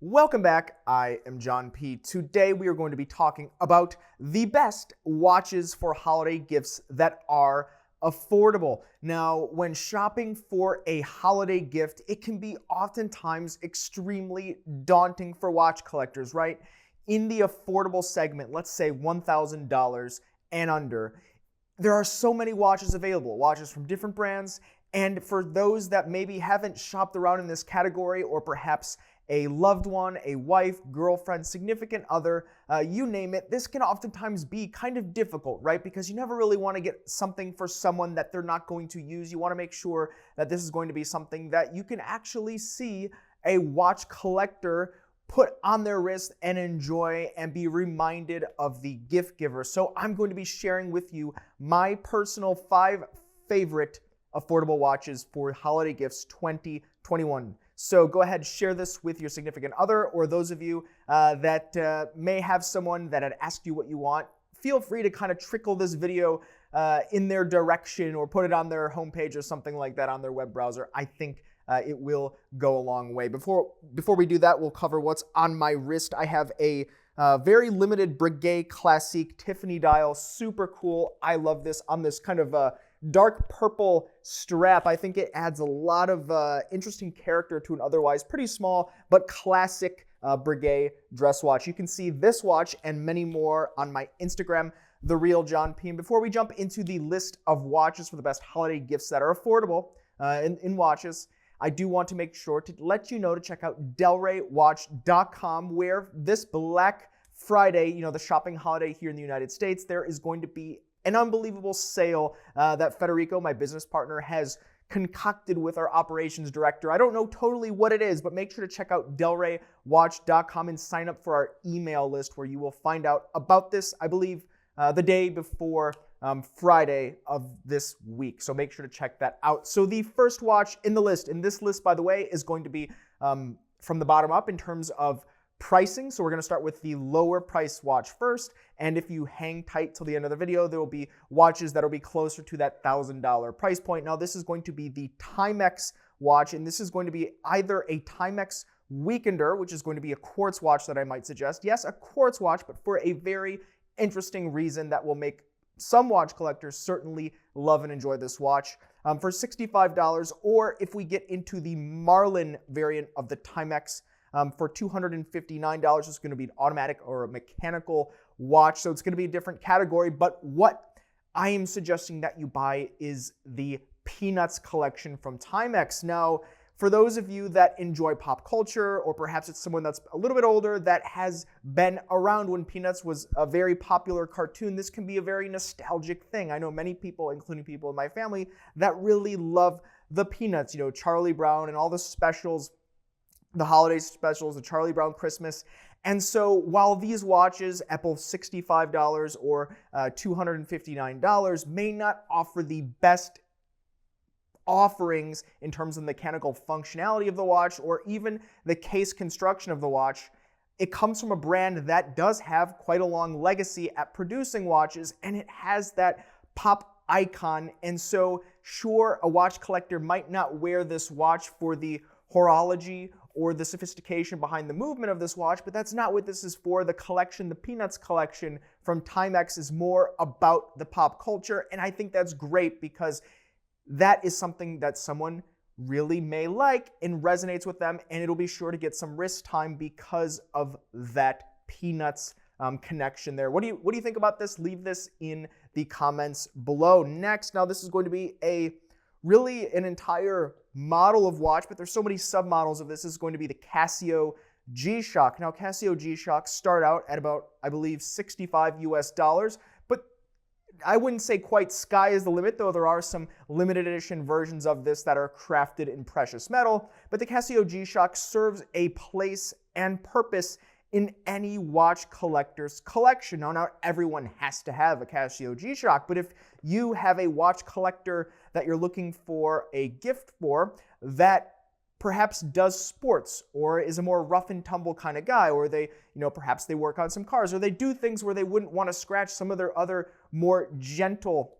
Welcome back. I am John P. Today we are going to be talking about the best watches for holiday gifts that are affordable. Now, when shopping for a holiday gift, it can be oftentimes extremely daunting for watch collectors, right? In the affordable segment, let's say $1,000 and under, there are so many watches available, watches from different brands. And for those that maybe haven't shopped around in this category, or perhaps a loved one, a wife, girlfriend, significant other, you name it, this can oftentimes be kind of difficult, right? Because you never really want to get something for someone that they're not going to use. You want to make sure that this is going to be something that you can actually see a watch collector put on their wrist and enjoy and be reminded of the gift giver. So I'm going to be sharing with you my personal 5 favorite affordable watches for holiday gifts 2021. So go ahead, share this with your significant other, or those of you that may have someone that had asked you what you want. Feel free to kind of trickle this video in their direction or put it on their homepage or something like that on their web browser. I think it will go a long way. Before we do that, we'll cover what's on my wrist. I have a very limited Breguet Classique Tiffany dial, super cool. I love this on this kind of dark purple strap. I think it adds a lot of interesting character to an otherwise pretty small but classic Breguet dress watch. You can see this watch and many more on my Instagram, The Real John P. And before we jump into the list of watches for the best holiday gifts that are affordable in watches, I do want to make sure to let you know to check out delraywatch.com, where this Black Friday, the shopping holiday here in the United States, there is going to be an unbelievable sale that Federico, my business partner, has concocted with our operations director. I don't know totally what it is, but make sure to check out delraywatch.com and sign up for our email list, where you will find out about this, I believe, the day before Friday of this week. So make sure to check that out. So the first watch in the list, and this list, by the way, is going to be from the bottom up in terms of pricing. So we're going to start with the lower price watch first. And if you hang tight till the end of the video, there will be watches that will be closer to that $1,000 price point. Now, this is going to be the Timex watch, and this is going to be either a Timex Weekender, which is going to be a quartz watch that I might suggest. Yes, a quartz watch, but for a very interesting reason that will make some watch collectors certainly love and enjoy this watch. For $65, or if we get into the Marlin variant of the Timex, for $259, it's going to be an automatic or a mechanical watch. So it's going to be a different category. But what I am suggesting that you buy is the Peanuts collection from Timex. Now, for those of you that enjoy pop culture, or perhaps it's someone that's a little bit older that has been around when Peanuts was a very popular cartoon, this can be a very nostalgic thing. I know many people, including people in my family, that really love the Peanuts, Charlie Brown and all the specials, the holiday specials, the Charlie Brown Christmas. And so while these watches at both $65 or $259 may not offer the best offerings in terms of mechanical functionality of the watch, or even the case construction of the watch, it comes from a brand that does have quite a long legacy at producing watches, and it has that pop icon. And so sure, a watch collector might not wear this watch for the horology or the sophistication behind the movement of this watch, but that's not what this is for. The collection, the Peanuts collection from Timex, is more about the pop culture, and I think that's great because that is something that someone really may like and resonates with them, and it'll be sure to get some wrist time because of that Peanuts connection there. What do you think about this? Leave this in the comments below. Next, now this is going to be really an entire model of watch, but there's so many submodels of this. This is going to be the Casio GShock. Now, Casio GShock start out at about, I believe, $65 US, but I wouldn't say quite sky is the limit, though there are some limited edition versions of this that are crafted in precious metal. But the Casio GShock serves a place and purpose in any watch collector's collection. Now, not everyone has to have a Casio GShock, but if you have a watch collector that you're looking for a gift for that perhaps does sports, or is a more rough and tumble kind of guy, or they, perhaps they work on some cars, or they do things where they wouldn't want to scratch some of their other more gentle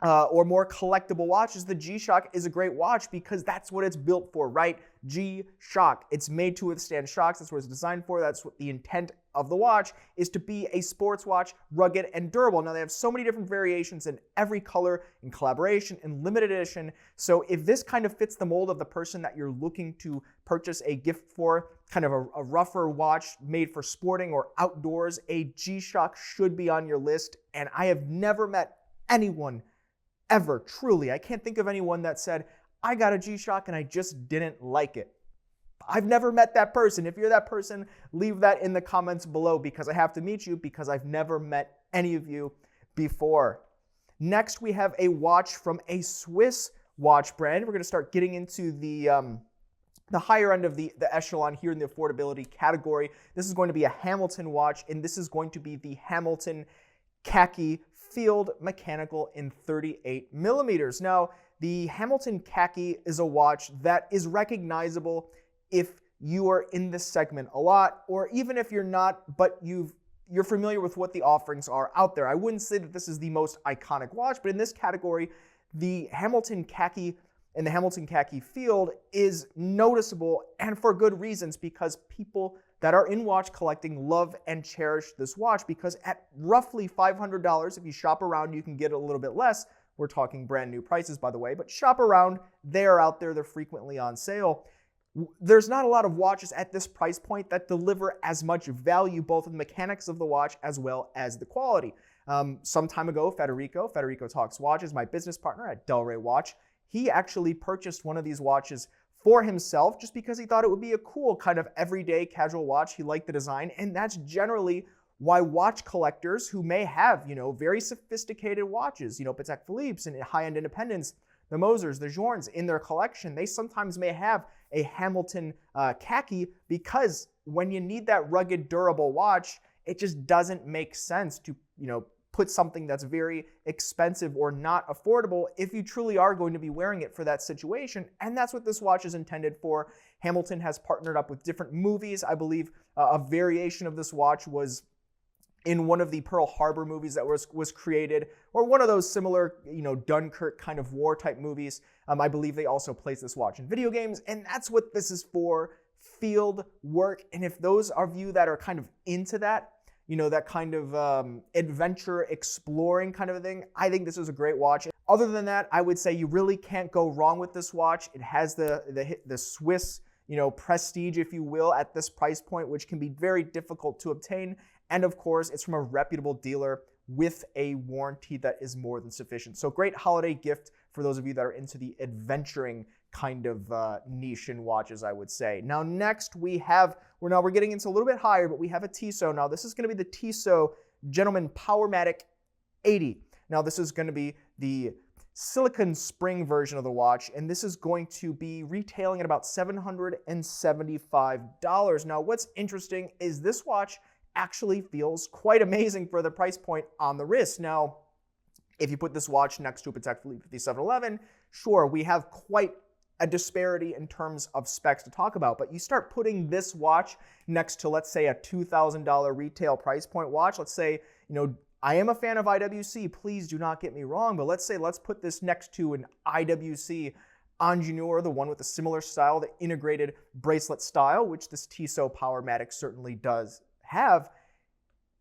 or more collectible watches, the GShock is a great watch because that's what it's built for, right? GShock. It's made to withstand shocks. That's what it's designed for. That's what the intent of the watch is, to be a sports watch, rugged and durable. Now, they have so many different variations in every color, in collaboration, in limited edition. So if this kind of fits the mold of the person that you're looking to purchase a gift for, kind of a rougher watch made for sporting or outdoors, a GShock should be on your list. And I have never met anyone ever, truly, I can't think of anyone that said, I got a GShock and I just didn't like it. I've never met that person. If you're that person, leave that in the comments below, because I have to meet you, because I've never met any of you before. Next, we have a watch from a Swiss watch brand. We're going to start getting into the higher end of the echelon here in the affordability category. This is going to be a Hamilton watch, and this is going to be the Hamilton Khaki Field Mechanical in 38 millimeters. Now, the Hamilton Khaki is a watch that is recognizable if you are in this segment a lot, or even if you're not, but you're familiar with what the offerings are out there. I wouldn't say that this is the most iconic watch, but in this category, the Hamilton Khaki and the Hamilton Khaki Field is noticeable, and for good reasons, because people that are in watch collecting love and cherish this watch, because at roughly $500, if you shop around, you can get a little bit less. We're talking brand new prices, by the way, but shop around. They are out there. They're frequently on sale. There's not a lot of watches at this price point that deliver as much value, both in the mechanics of the watch as well as the quality. Some time ago, Federico Talks Watches, my business partner at Delray Watch, he actually purchased one of these watches for himself just because he thought it would be a cool kind of everyday casual watch. He liked the design, and that's generally why watch collectors who may have, very sophisticated watches, Patek Philippe's and high-end independents, the Mosers, the Journes in their collection, they sometimes may have a Hamilton Khaki, because when you need that rugged, durable watch, it just doesn't make sense to, put something that's very expensive or not affordable if you truly are going to be wearing it for that situation. And that's what this watch is intended for. Hamilton has partnered up with different movies. I believe a variation of this watch was in one of the Pearl Harbor movies that was created, or one of those similar, Dunkirk kind of war type movies. I believe they also place this watch in video games, and that's what this is for, field work. And if those of you that are kind of into that, that kind of adventure exploring kind of a thing, I think this is a great watch. Other than that, I would say you really can't go wrong with this watch. It has the Swiss, prestige, if you will, at this price point, which can be very difficult to obtain. And of course, it's from a reputable dealer with a warranty that is more than sufficient. So great holiday gift for those of you that are into the adventuring kind of niche in watches, I would say. Now, next we're getting into a little bit higher, but we have a Tissot. Now, this is going to be the Tissot Gentleman Powermatic 80. Now, this is going to be the silicon spring version of the watch, and this is going to be retailing at about $775. Now, what's interesting is this watch actually feels quite amazing for the price point on the wrist. Now, if you put this watch next to a Patek Philippe 5711, sure, we have quite a disparity in terms of specs to talk about, but you start putting this watch next to, let's say, a $2,000 retail price point watch. Let's say, I am a fan of IWC, please do not get me wrong, but let's put this next to an IWC Ingenieur, the one with a similar style, the integrated bracelet style, which this Tissot Powermatic certainly does have.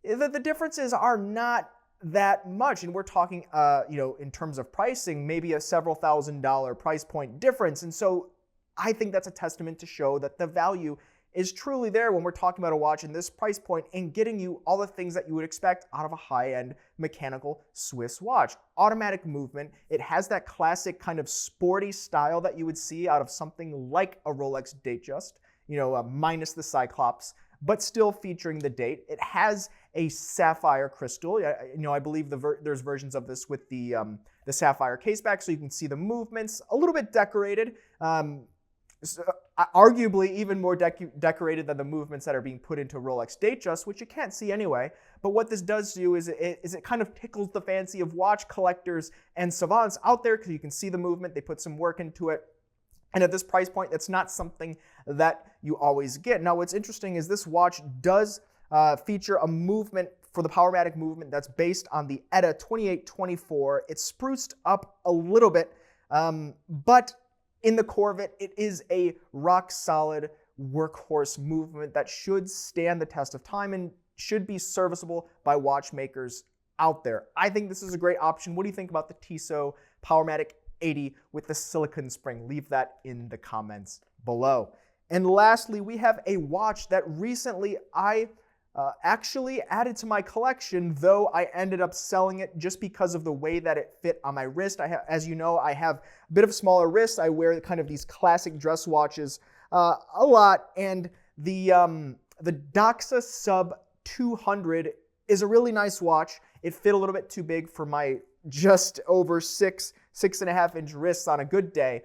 The differences are not that much, and we're talking in terms of pricing, maybe a several $1,000 price point difference. And so I think that's a testament to show that the value is truly there when we're talking about a watch in this price point and getting you all the things that you would expect out of a high-end mechanical Swiss watch. Automatic movement, it has that classic kind of sporty style that you would see out of something like a Rolex Datejust, minus the Cyclops, but still featuring the date. It has a sapphire crystal. I believe there's versions of this with the sapphire caseback, so you can see the movements. A little bit decorated, arguably even more decorated than the movements that are being put into Rolex Datejust, which you can't see anyway. But what this does do is it kind of tickles the fancy of watch collectors and savants out there, because you can see the movement. They put some work into it. And at this price point, that's not something that you always get. Now, what's interesting is this watch does feature a movement for the Powermatic movement that's based on the ETA 2824. It's spruced up a little bit, but in the core of it, it is a rock-solid workhorse movement that should stand the test of time and should be serviceable by watchmakers out there. I think this is a great option. What do you think about the Tissot Powermatic 80 with the silicone spring? Leave that in the comments below. And lastly, we have a watch that recently I actually added to my collection, though I ended up selling it just because of the way that it fit on my wrist. As you know, I have a bit of smaller wrists. I wear kind of these classic dress watches a lot, and the Doxa Sub 200 is a really nice watch. It fit a little bit too big for my just over 6.5 inch wrists on a good day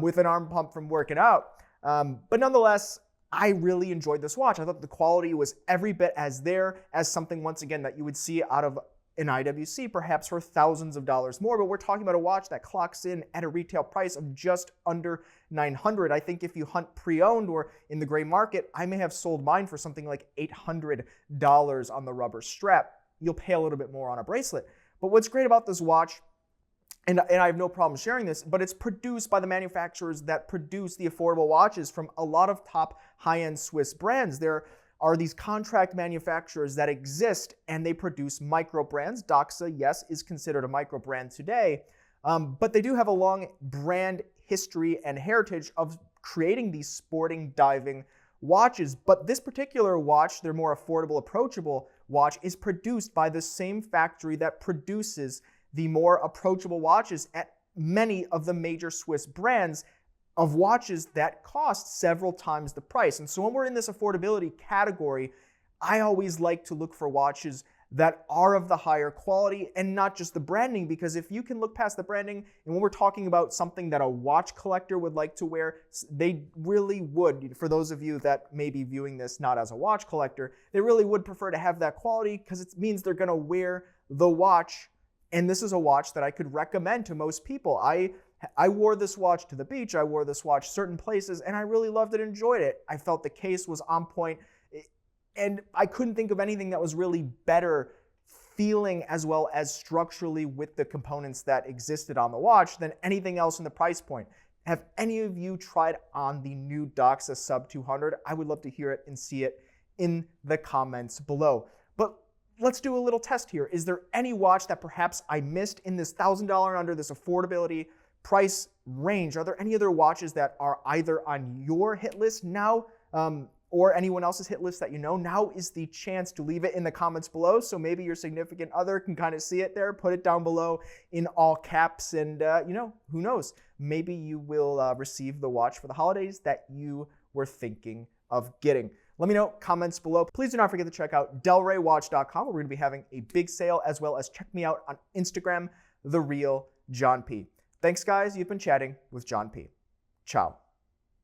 with an arm pump from working out. But nonetheless, I really enjoyed this watch. I thought the quality was every bit as there as something, once again, that you would see out of an IWC, perhaps for thousands of dollars more. But we're talking about a watch that clocks in at a retail price of just under $900. I think if you hunt pre-owned or in the gray market, I may have sold mine for something like $800 on the rubber strap. You'll pay a little bit more on a bracelet. But what's great about this watch, and I have no problem sharing this, but it's produced by the manufacturers that produce the affordable watches from a lot of top high-end Swiss brands. There are these contract manufacturers that exist, and they produce micro brands. Doxa, yes, is considered a micro brand today, but they do have a long brand history and heritage of creating these sporting diving watches. But this particular watch, their more affordable, approachable watch, is produced by the same factory that produces the more approachable watches at many of the major Swiss brands of watches that cost several times the price. And so when we're in this affordability category, I always like to look for watches that are of the higher quality and not just the branding, because if you can look past the branding, and when we're talking about something that a watch collector would like to wear, they really would, for those of you that may be viewing this not as a watch collector, they really would prefer to have that quality because it means they're going to wear the watch. And this is a watch that I could recommend to most people. I wore this watch to the beach. I wore this watch certain places, and I really loved it, enjoyed it. I felt the case was on point, and I couldn't think of anything that was really better feeling as well as structurally with the components that existed on the watch than anything else in the price point. Have any of you tried on the new Doxa Sub 200? I would love to hear it and see it in the comments below. But let's do a little test here. Is there any watch that perhaps I missed in this $1,000 under, this affordability price range? Are there any other watches that are either on your hit list now or anyone else's hit list that you know? Now is the chance to leave it in the comments below, so maybe your significant other can kind of see it there. Put it down below in all caps, and who knows? Maybe you will receive the watch for the holidays that you were thinking of getting. Let me know, comments below. Please do not forget to check out delraywatch.com, where we're going to be having a big sale, as well as check me out on Instagram, The Real John P. Thanks, guys. You've been chatting with John P. Ciao.